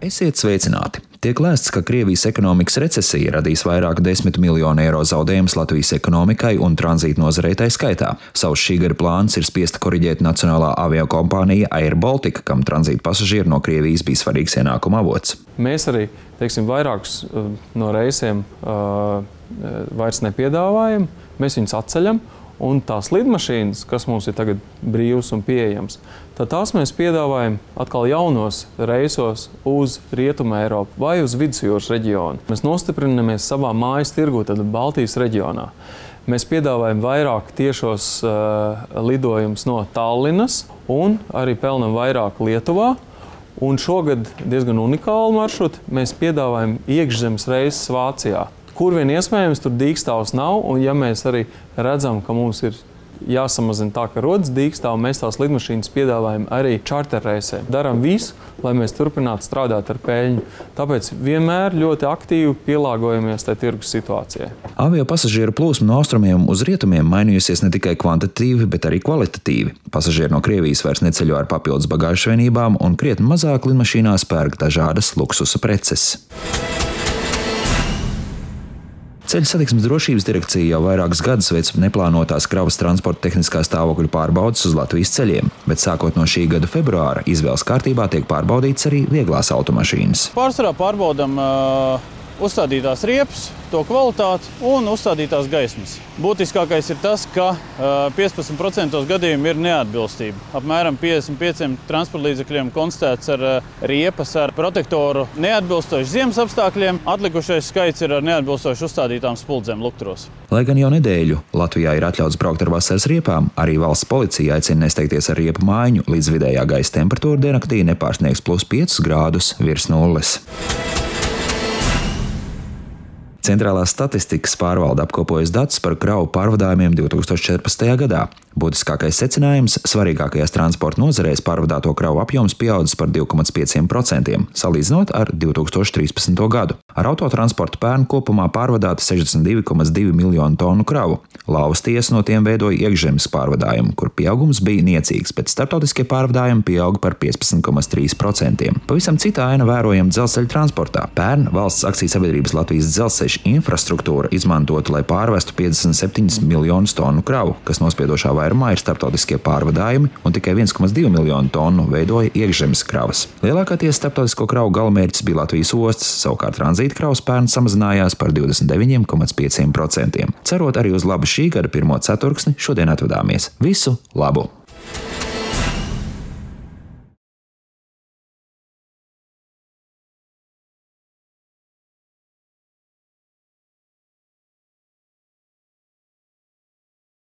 Esiet sveicināti! Tiek lēsts, ka Krievijas ekonomikas recesija radīs vairāk 10 miljonu eiro zaudējumus Latvijas ekonomikai un tranzīta nozarei tai skaitā. Savs šī gada plāns ir spiesta koriģēt nacionālā aviokompānija Air Baltica, kam tranzīta pasažieri no Krievijas bija svarīgs ienākuma avots. Mēs arī, vairākus no reisiem vairs nepiedāvājam, mēs viņus atceļam. Un tās lidmašīnas, kas mums ir tagad brīvas un pieejamas, tad tās mēs piedāvājam atkal jaunos reisos uz Rietumu Eiropu vai uz Vidusjūras reģionu. Mēs nostiprinamies savā mājas tirgu, tad Baltijas reģionā. Mēs piedāvājam vairāk tiešos lidojumus no Tallinas un arī pelnam vairāk Lietuvā. Un šogad diezgan unikālu maršrutu mēs piedāvājam iekšzemes reises Vācijā. Kur vien iespējams, tur dīkstāvs nav, un ja mēs arī redzam, ka mums ir jāsamazina tā, ka rodas dīkstāvi, mēs tās lidmašīnas piedāvājam arī čarterreisēm. Darām visu, lai mēs turpinātu strādāt ar peļņu. Tāpēc vienmēr ļoti aktīvi pielāgojamies tai tirgus situācijai. Avio pasažieru plūsma no austrumiem uz rietumiem mainījusies ne tikai kvantitatīvi, bet arī kvalitatīvi. Pasažieri no Krievijas vairs neceļo ar papildus bagāžu vienībām un krietni mazāk lidmašīnās pērk dažādas luksusa preces. Ceļu satiksmes drošības direkcija jau vairākus gadus veic neplānotās kravas transporta tehniskā stāvokļa pārbaudes uz Latvijas ceļiem, bet sākot no šī gada februāra izvēles kārtībā tiek pārbaudīts arī vieglās automašīnas. Pārsvarā pārbaudam uzstādītās riepas, to kvalitāti un uzstādītās gaismas. Būtiskākais ir tas, ka 15% gadījumu ir neatbilstība. Apmēram 55 transporta līdzekļiem konstatēts ar riepas ar protektoru neatbilstoši ziemas apstākļiem, atlikušais skaits ir ar neatbilstoši uzstādītām spuldzēm lukturos. Lai gan jau nedēļu Latvijā ir atļauts braukt ar vasaras riepām, arī valsts policija aicina nesteigties ar riepu mājiņu, līdz vidējā gaisa temperatūra diennaktī nepārsniegs +5 grādus virs nulles. Centrālās statistikas pārvalde apkopojas datus par kravu pārvadājumiem 2014. gadā. Būtiskākais secinājums – svarīgākajās transporta nozarēs pārvadāto kravu apjoms pieaudzis par 2,5%, salīdzinot ar 2013. gadu. Ar autotransportu pērn kopumā pārvadāta 62,2 miljonu tonu kravu. Lauvas tiesa no tiem veidoja iekšzemes pārvadājumu, kur pieaugums bija niecīgs, bet starptautiskie pārvadājumi pieauga par 15,3%. Pavisam cita aina vērojama dzelzceļa transportā. Pērn valsts akcijas Latvijas dzelzceļa infrastruktūra izmantotu, lai pārvestu 57 miljonus tonu kravu, kas nospiedošā vairumā ir starptautiskie pārvadājumi, un tikai 1,2 miljonu tonu veidoja iekšzemes kravas. Lielākais starptautisko kravu galamērķis bija Latvijas ostas, savukārt tranzīta kravas pērn samazinājās par 29,5%. Cerot arī uz labu šī gada pirmo ceturksni, šodien atvadāmies. Visu labu!